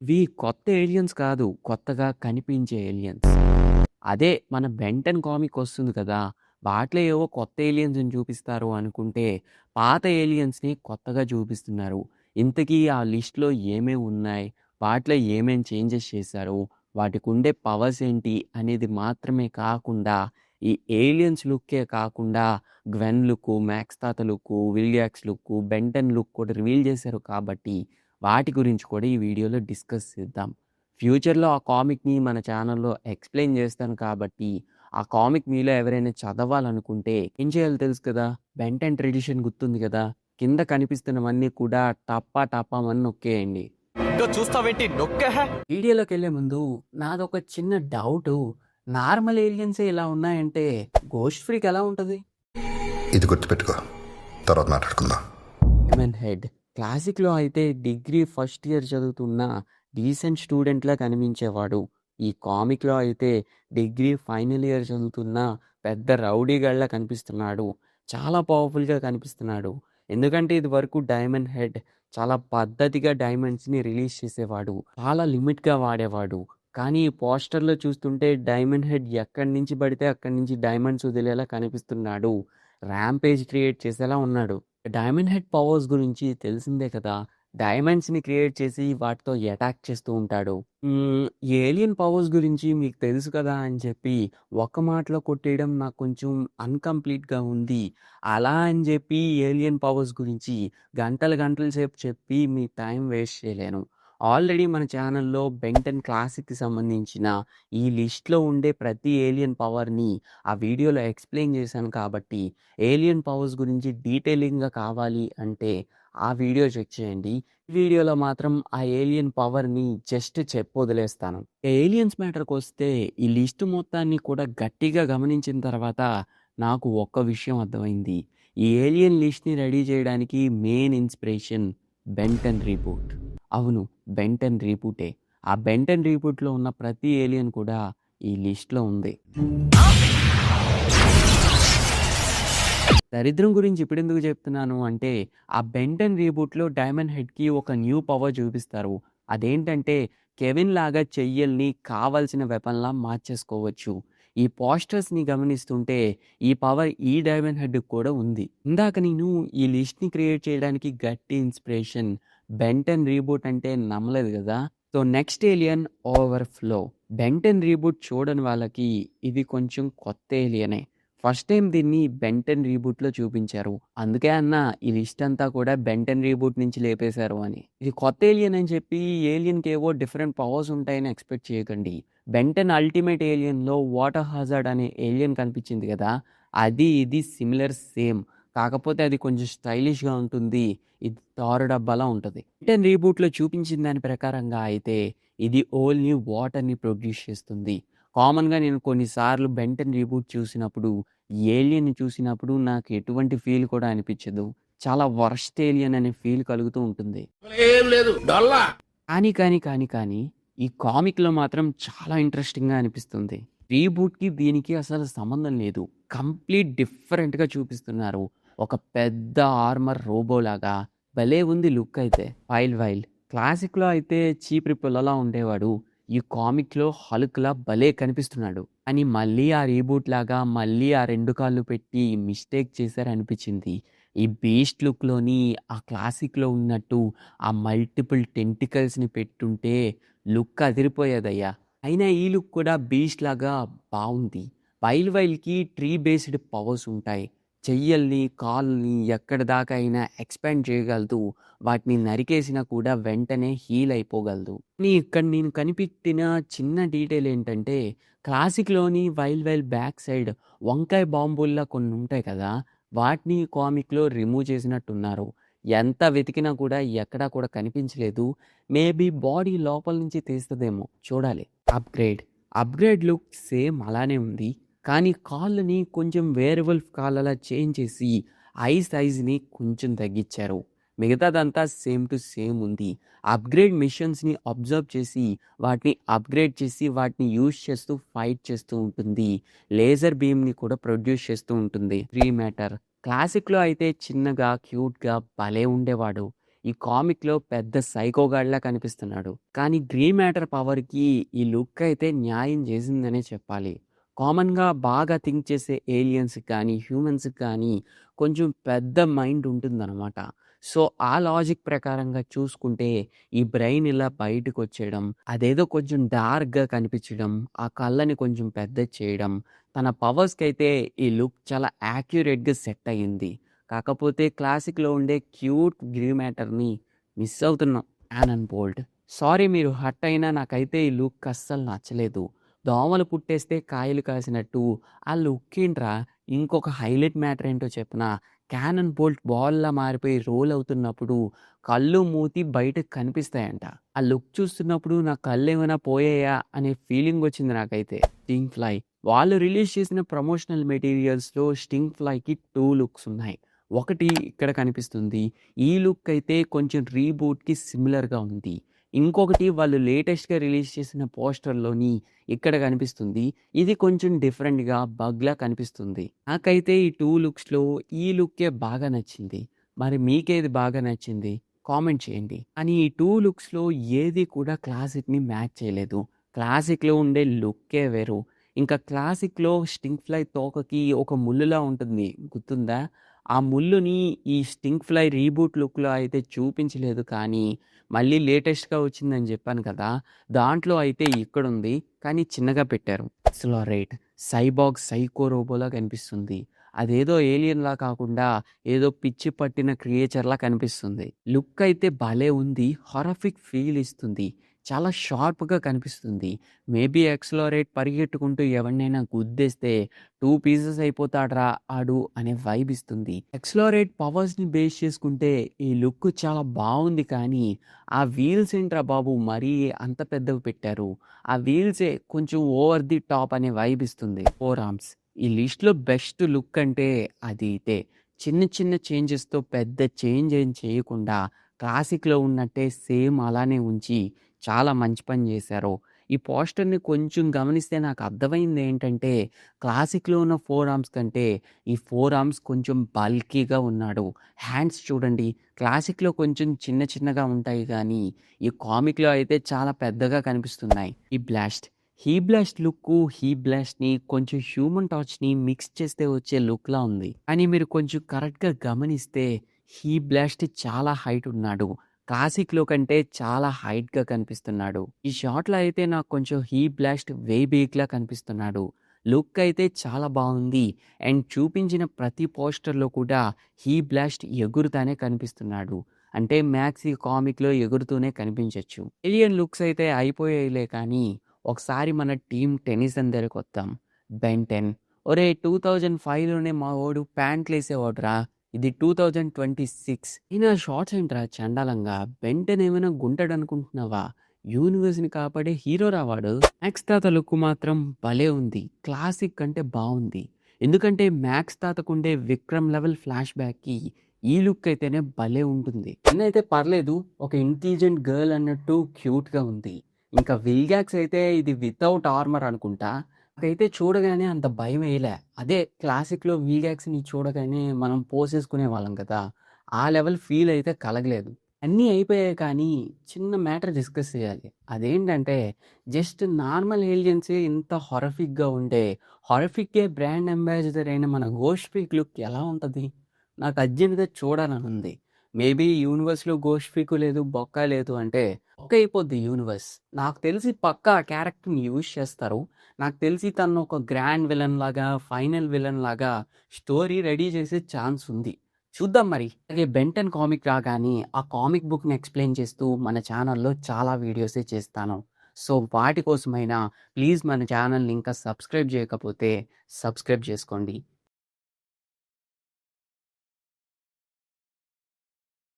ఇవి కొత్త ఏలియన్స్ కాదు. కొత్తగా కనిపించే ఏలియన్స్. అదే మన 'బెన్ 10' కామిక్ వస్తుంది కదా! వాటిలో ఏవో కొత్త ఏలియన్స్‌ని చూపిస్తారు అనుకుంటే, పాత ఏలియన్స్‌ని కొత్తగా చూపిస్తున్నారు. ఇంతకీ ఆ లిస్ట్‌లో ఏమేమి ఉన్నాయి? వాటిలో ఏమేం చేంజెస్ చేశారు? వాటికుండే పవర్స్ ఏంటి? అనేది మాత్రమే కాకుండా, ఈ ఏలియన్స్ లుక్కే కాకుండా 'గ్వెన్' లుక్కు, 'మ్యాక్స్ తాత' లుక్కు, 'విలియాక్స్' లుక్కు, 'బెన్ 10' లుక్ కూడా రివీల్ చేశారు కాబట్టి, వాటి గురించి కూడా ఈ వీడియోలో డిస్కస్ చేద్దాం. ఫ్యూచర్‌లో ఆ కామిక్‌ని మన ఛానెల్‌లో ఎక్స్‌ప్లెయిన్ చేస్తాను కాబట్టి, ఆ కామిక్ మీలో ఎవరైనా చదవాలనుకుంటే ఏం చేయాలో తెలుసు కదా! 'బెన్ 10' ట్రెడిషన్ గుర్తుంది కదా! కింద కనిపిస్తున్నవన్నీ కూడా టపా టపామని నొక్కేయండి. ఇంకా చూస్తావేంటి నొక్కేహే. వీడియోలోకెళ్ళే ముందు నాదొక చిన్న డౌటు. నార్మల్ ఏలియన్సే ఇలా ఉన్నాయంటే, గోస్ట్ ఫ్రీక్ ఎలా ఉంటది? ఇది గుర్తుపెట్టుకో, తర్వాత మాట్లాడుకుందాం. Human head. క్లాసిక్‌లో అయితే డిగ్రీ ఫస్ట్ ఇయర్ చదువుతున్న డీసెంట్ స్టూడెంట్‌లా కనిపించేవాడు. ఈ కామిక్‌లో అయితే డిగ్రీ ఫైనల్ ఇయర్ చదువుతున్న పెద్ద రౌడీగాడిలా కనిపిస్తున్నాడు. చాలా పవర్‌ఫుల్‌గా కనిపిస్తున్నాడు. ఎందుకంటే ఇదివరకు డైమండ్ హెడ్ చాలా పద్ధతిగా డైమండ్స్‌ని రిలీజ్ చేసేవాడు. చాలా లిమిట్‌గా వాడేవాడు. కానీ ఈ పోస్టర్‌లో చూస్తుంటే డైమండ్ హెడ్ ఎక్కడి నుంచి పడితే అక్కడి నుంచి డైమండ్స్ వదిలేలా కనిపిస్తున్నాడు. ర్యాంపేజ్ క్రియేట్ చేసేలా ఉన్నాడు. డైమండ్ హెడ్ పవర్స్ గురించి తెలిసిందే కదా! డైమండ్స్‌ని క్రియేట్ చేసి వాటితో అటాక్ చేస్తూ ఉంటాడు. ఏలియన్ పవర్స్ గురించి మీకు తెలుసు కదా అని చెప్పి ఒక్క మాటలో కొట్టేయడం నాకు కొంచెం అన్‌కంప్లీట్‌గా ఉంది. అలా అని చెప్పి ఏలియన్ పవర్స్ గురించి గంటలు గంటల సేపు చెప్పి మీ టైం వేస్ట్ చేయలేను. ఆల్రెడీ మన ఛానెల్‌లో 'బెన్ 10' క్లాసిక్‌కి సంబంధించిన ఈ లిస్ట్‌లో ఉండే ప్రతి ఏలియన్ పవర్‌ని ఆ వీడియోలో ఎక్స్‌ప్లెయిన్ చేశాను కాబట్టి ఏలియన్ పవర్స్ గురించి డీటెయిలింగ్‌గా కావాలి అంటే ఆ వీడియో చెక్ చేయండి. ఈ వీడియోలో మాత్రం ఆ ఏలియన్ పవర్‌ని జస్ట్ చెప్పొదిలేస్తాను. ఏలియన్స్ మ్యాటర్‌కొస్తే ఈ లిస్ట్ మొత్తాన్ని కూడా గట్టిగా గమనించిన తర్వాత నాకు ఒక్క విషయం అర్థమైంది. ఈ ఏలియన్ లిస్ట్‌ని రెడీ చేయడానికి మెయిన్ ఇన్‌స్పిరేషన్ 'బెన్ 10' రీబూట్. అవును, 'బెన్ 10' రీబూటే. ఆ 'బెన్ 10' రీబూట్‌లో ఉన్న ప్రతి ఏలియన్ కూడా ఈ లిస్ట్‌లో ఉంది. దరిద్రం గురించి ఇప్పుడెందుకు చెప్తున్నాను అంటే, ఆ 'బెన్ 10' రీబూట్‌లో డైమండ్ హెడ్‌కి ఒక న్యూ పవర్ చూపిస్తారు. అదేంటంటే, కెవిన్ లాగా చెయ్యల్ని కావాల్సిన వెపన్‌లా మార్చేసుకోవచ్చు. ఈ పోస్టర్స్‌ని గమనిస్తుంటే, ఈ పవర్ ఈ డైమండ్ హెడ్‌కి కూడా ఉంది. ఇందాక నేను ఈ లిస్ట్‌ని క్రియేట్ చేయడానికి గట్టి ఇన్స్పిరేషన్ 'బెన్ 10' రీబూట్ అంటే నమ్మలేదు కదా! So, next alien 'overflow'. 'Ben 10' reboot చూడని వాళ్ళకి ఇది కొంచెం కొత్త ఏలియనే. ఫస్ట్ టైమ్ దీన్ని 'బెన్ 10' రీబూట్‌లో చూపించారు. అందుకే అన్నా ఈ లిస్ట్ అంతా కూడా 'బెన్ 10' రీబూట్ నుంచి లేపేశారు అని. ఇది కొత్త ఏలియన్ అని చెప్పి ఏలియన్‌కేవో డిఫరెంట్ పవర్స్ ఉంటాయని ఎక్స్‌పెక్ట్ చేయకండి. 'బెన్ 10' అల్టిమేట్ ఏలియన్‌లో వాటర్ హజార్డ్ అనే ఏలియన్ కనిపించింది కదా! అది ఇది సిమిలర్ సేమ్. కాకపోతే అది కొంచెం స్టైలిష్‌గా ఉంటుంది. ఇది తారు డబ్బాలా ఉంటది. 'బెన్ 10' రీబూట్‌లో చూపించిన దాని ప్రకారంగా అయితే ఇది ఓన్లీ వాటర్‌ని ప్రొడ్యూస్ చేస్తుంది. కామన్‌గా నేను కొన్నిసార్లు 'బెన్ 10' రీబూట్ చూసినప్పుడు ఏలియన్‌ని చూసినప్పుడు నాకు ఎటువంటి ఫీల్ కూడా అనిపించదు. చాలా వరస్ట్ ఏలియన్ అనే ఫీల్ కలుగుతూ ఉంటుంది. ఏం లేదు డొల్లా. కానీ ఈ కామిక్‌లో మాత్రం చాలా ఇంట్రెస్టింగ్‌గా అనిపిస్తుంది. రీబూట్‌కి దీనికి అసలు సంబంధం లేదు. కంప్లీట్ డిఫరెంట్‌గా చూపిస్తున్నారు. ఒక పెద్ద ఆర్మర్ రోబోలాగా భలే ఉంది లుక్ అయితే. వైల్డ్ క్లాసిక్‌లో అయితే చీప్ రిపుల్‌లా ఉండేవాడు. ఈ కామిక్‌లో హల్క్‌లా భలే కనిపిస్తున్నాడు. అని మళ్ళీ ఆ రీబూట్ లాగా మళ్ళీ ఆ 2 కాళ్ళు పెట్టి మిస్టేక్ చేశారనిపించింది. ఈ బీస్ట్ లుక్‌లోని ఆ క్లాసిక్‌లో ఉన్నట్టు ఆ మల్టిపుల్ టెంటికల్స్‌ని పెట్టుంటే లుక్ అదిరిపోయేదయ్యా. అయినా ఈ లుక్ కూడా బీస్ట్ లాగా బావుంది. వైల్డ్‌కి ట్రీ బేస్డ్ పవర్స్ ఉంటాయి. చెయ్యల్ని, కాళ్ళని ఎక్కడి దాకా అయినా ఎక్స్‌పాండ్ చేయగలదు. వాటిని నరికేసినా కూడా వెంటనే హీల్ అయిపోగలదు. కానీ ఇక్కడ నేను కనిపెట్టిన చిన్న డీటెయిల్ ఏంటంటే, క్లాసిక్‌లోని వైల్డ్ బ్యాక్ సైడ్ వంకాయ బాంబుల్లా కొన్ని ఉంటాయి కదా! వాటిని కామిక్‌లో రిమూవ్ చేసినట్టున్నారు. ఎంత వెతికినా కూడా ఎక్కడా కూడా కనిపించలేదు. మేబీ బాడీ లోపల నుంచి తీస్తదేమో చూడాలి. అప్‌గ్రేడ్ లుక్ సేమ్ అలానే ఉంది. కానీ కాళ్ళని కొంచెం వేర్‌వొల్ఫ్ కాళ్ళలా చేంజ్ చేసి ఐ సైజ్‌ని కొంచెం తగ్గిచ్చారు. మిగతాదంతా సేమ్ టు సేమ్ ఉంది. అప్‌గ్రేడ్ మిషన్స్‌ని అబ్జర్వ్ చేసి వాటిని అప్‌గ్రేడ్ చేసి వాటిని యూజ్ చేస్తూ ఫైట్ చేస్తూ ఉంటుంది. లేజర్ బీమ్‌ని కూడా ప్రొడ్యూస్ చేస్తూ ఉంటుంది. మ్యాటర్ క్లాసిక్‌లో అయితే చిన్నగా, క్యూట్‌గా భలే ఉండేవాడు. ఈ కామిక్‌లో పెద్ద సైకోగాడిలా కనిపిస్తున్నాడు. కానీ గ్రే మ్యాటర్ పవర్‌కి ఈ లుక్ అయితే న్యాయం చేసిందనే చెప్పాలి. కామన్‌గా బాగా థింక్ చేసే ఏలియన్స్‌కి కానీ, హ్యూమన్స్‌కి కానీ కొంచెం పెద్ద మైండ్ ఉంటుందనమాట. సో, ఆ లాజిక్ ప్రకారంగా చూసుకుంటే ఈ బ్రెయిన్ ఇలా బయటకొచ్చేయడం, అదేదో కొంచెం డార్క్‌గా కనిపించడం, ఆ కళ్ళని కొంచెం పెద్దది చేయడం, తన పవర్స్‌కైతే ఈ లుక్ చాలా యాక్యురేట్‌గా సెట్ అయ్యింది. కాకపోతే క్లాసిక్‌లో ఉండే క్యూట్ గ్రే మ్యాటర్‌ని మిస్ అవుతున్నాం. యానన్ బోల్ట్. సారీ మీరు హర్ట్ అయినా నాకైతే ఈ లుక్ అస్సలు నచ్చలేదు. దోమలు పుట్టేస్తే కాయలు కాసినట్టు ఆ లుక్ ఏంట్రా! ఇంకొక హైలైట్ మ్యాటర్ ఏంటో చెప్పనా? క్యానన్ బోల్ట్ బాల్‌లా మారిపోయి రోల్ అవుతున్నప్పుడు కళ్ళు, మూతి బయటకి కనిపిస్తాయంట. ఆ లుక్ చూస్తున్నప్పుడు నా కళ్ళేమైనా పోయాయా అనే ఫీలింగ్ వచ్చింది నాకైతే. Sting fly. వాళ్ళు రిలీజ్ చేసిన ప్రమోషనల్ మెటీరియల్స్‌లో స్టింగ్ ఫ్లైకి 2 లుక్స్ ఉన్నాయి. ఒకటి ఇక్కడ కనిపిస్తుంది. ఈ లుక్ అయితే కొంచెం రీబూట్‌కి సిమిలర్‌గా ఉంది. ఇంకొకటి వాళ్ళు లేటెస్ట్‌గా రిలీజ్ చేసిన పోస్టర్‌లోని ఇక్కడ కనిపిస్తుంది. ఇది కొంచెం డిఫరెంట్‌గా బగ్‌లా కనిపిస్తుంది. నాకైతే ఈ 2 లుక్స్‌లో ఈ లుక్కే బాగా నచ్చింది. మరి మీకేది బాగా నచ్చింది? కామెంట్ చేయండి. కానీ ఈ 2 లుక్స్‌లో ఏది కూడా క్లాసిక్‌ని మ్యాచ్ చేయలేదు. క్లాసిక్‌లో ఉండే లుక్కే వేరు. ఇంకా క్లాసిక్‌లో స్టింగ్ ఫ్లై తోకకి ఒక ముల్లులా ఉంటుంది. గుర్తుందా? ఆ ముల్లుని ఈ స్టింగ్ ఫ్లై రీబూట్ లుక్‌లో అయితే చూపించలేదు కానీ, మళ్ళీ లేటెస్ట్‌గా వచ్చిందని జెప్పాను కదా! దాంట్లో అయితే ఇక్కడుంది. కానీ చిన్నగా పెట్టారు. ఎక్స్‌లరేట్. సైబార్గ్ సైకో రోబోలా కనిపిస్తుంది. అదేదో ఏలియన్‌లా కాకుండా ఏదో పిచ్చి పట్టిన క్రియేచర్‌లా కనిపిస్తుంది. లుక్ అయితే భలే ఉంది. హారఫిక్ ఫీల్ ఇస్తుంది. చాలా షార్ప్‌గా కనిపిస్తుంది. మేబీ ఎక్స్‌లరేట్ పరిగెట్టుకుంటూ ఎవడినైనా గుద్దేస్తే 2 పీసెస్ అయిపోతాడురా ఆడు అనే వైబ్ ఇస్తుంది. ఎక్స్‌లరేట్ పవర్స్‌ని బేస్ చేసుకుంటే ఈ లుక్ చాలా బావుంది కానీ, ఆ వీల్స్ ఏంట్రా బాబు మరీ అంత పెద్దవి పెట్టారు. ఆ వీల్సే కొంచెం ఓవర్ ది టాప్ అనే వైబ్ ఇస్తుంది. Four arms. ఈ లిస్ట్‌లో బెస్ట్ లుక్ అంటే అది ఇదే. చిన్న చిన్న చేంజెస్‌తో పెద్ద చేంజ్ ఏం చేయకుండా క్లాసిక్‌లో ఉన్నట్టే సేమ్ అలానే ఉంచి చాలా మంచి పని చేశారు. ఈ పోస్టర్‌ని కొంచెం గమనిస్తే నాకు అర్థమైంది ఏంటంటే, క్లాసిక్‌లో ఉన్న ఫోర్ ఆర్మ్స్ కంటే ఈ ఫోర్ ఆర్మ్స్ కొంచెం బల్కీగా ఉన్నాడు. హ్యాండ్స్ చూడండి క్లాసిక్‌లో కొంచెం చిన్న చిన్నగా ఉంటాయి గానీ, ఈ కామిక్‌లో అయితే చాలా పెద్దగా కనిపిస్తున్నాయి. ఈ blast. He blast look, he బ్లాస్ట్‌ని కొంచెం హ్యూమన్ టచ్‌ని మిక్స్ చేస్తే వచ్చే లుక్‌లా ఉంది. కానీ మీరు కొంచెం కరెక్ట్‌గా గమనిస్తే హీ బ్లాస్ట్ చాలా హైట్ ఉన్నాడు. క్లాసిక్‌లో కంటే చాలా హైట్‌గా కనిపిస్తున్నాడు. ఈ షాట్‌లో అయితే నాకు కొంచెం హీ బ్లాస్ట్ వే బిగ్‌లా కనిపిస్తున్నాడు. లుక్ అయితే చాలా బావుంది. అండ్ చూపించిన ప్రతి పోస్టర్‌లో కూడా హీ బ్లాస్ట్ ఎగురుతానే కనిపిస్తున్నాడు. అంటే మ్యాక్స్ ఈ కామిక్‌లో ఎగురుతూనే కనిపించొచ్చు. ఏలియన్ లుక్స్ అయితే అయిపోయాయిలే కానీ, ఒకసారి మన టీమ్ టెన్నిసన్ దగ్గరకొద్దాం. బెన్ 10. ఒరేయ్ 2005లోనే మా వోడు ప్యాంట్లేసేవాడురా. ఇది 2026. అయినా షార్ట్స్ ఏంట్రా చండాలంగా. బెన్ 10 ఏమైనా గుంటడనుకుంటున్నావా? యూనివర్స్‌ని కాపాడే హీరోరా వాడు. మ్యాక్స్ తాత లుక్ మాత్రం భలే ఉంది. క్లాసిక్ కంటే బావుంది. ఎందుకంటే మ్యాక్స్ తాతకుండే విక్రమ్ లెవెల్ ఫ్లాష్ బ్యాక్‌కి ఈ లుక్ అయితేనే భలే ఉంటుంది. బెన్ అయితే పర్లేదు. ఒక ఇంటెలిజెంట్ గర్ల్ అన్నట్టు క్యూట్‌గా ఉంది. ఇంకా విల్గాక్స్ అయితే ఇది వితౌట్ ఆర్మర్ అనుకుంటా. నాకైతే చూడగానే అంత భయమేయలే. అదే క్లాసిక్‌లో విల్గాక్స్‌ని చూడగానే మనం పోసేసుకునేవాళ్ళం కదా! ఆ లెవెల్ ఫీల్ అయితే కలగలేదు. అన్నీ అయిపోయాయి కానీ చిన్న మ్యాటర్ డిస్కస్ చేయాలి. అదేంటంటే జస్ట్ నార్మల్ ఏలియన్సే ఇంత హారఫిక్‌గా ఉంటే, హారఫిక్‌కే బ్రాండ్ అంబాసిడర్ అయిన మన ఘోస్ట్ ఫీక్ లుక్ ఎలా ఉంటది? నాకు అర్జెంట్‌గా చూడాలనుంది. మేబీ యూనివర్స్‌లో ఘోస్ట్ ఫీకు లేదు, బొక్క లేదు అంటే బొక్క అయిపోద్ది యూనివర్స్. నాకు తెలిసి పక్కా ఆ క్యారెక్టర్‌ని యూజ్ చేస్తారు. నాకు తెలిసి తనను ఒక గ్రాండ్ విలన్ లాగా, ఫైనల్ విలన్ లాగా స్టోరీ రెడీ చేసే ఛాన్స్ ఉంది. చూద్దాం మరి. అలాగే బెన్ 10 కామిక్ రాగానే ఆ కామిక్ బుక్‌ని ఎక్స్‌ప్లెయిన్ చేస్తూ మన ఛానెల్‌లో చాలా వీడియోసే చేస్తాను. సో, వాటి కోసమైనా ప్లీజ్ మన ఛానెల్‌ని ఇంకా సబ్స్క్రైబ్ చేయకపోతే సబ్స్క్రైబ్ చేసుకోండి.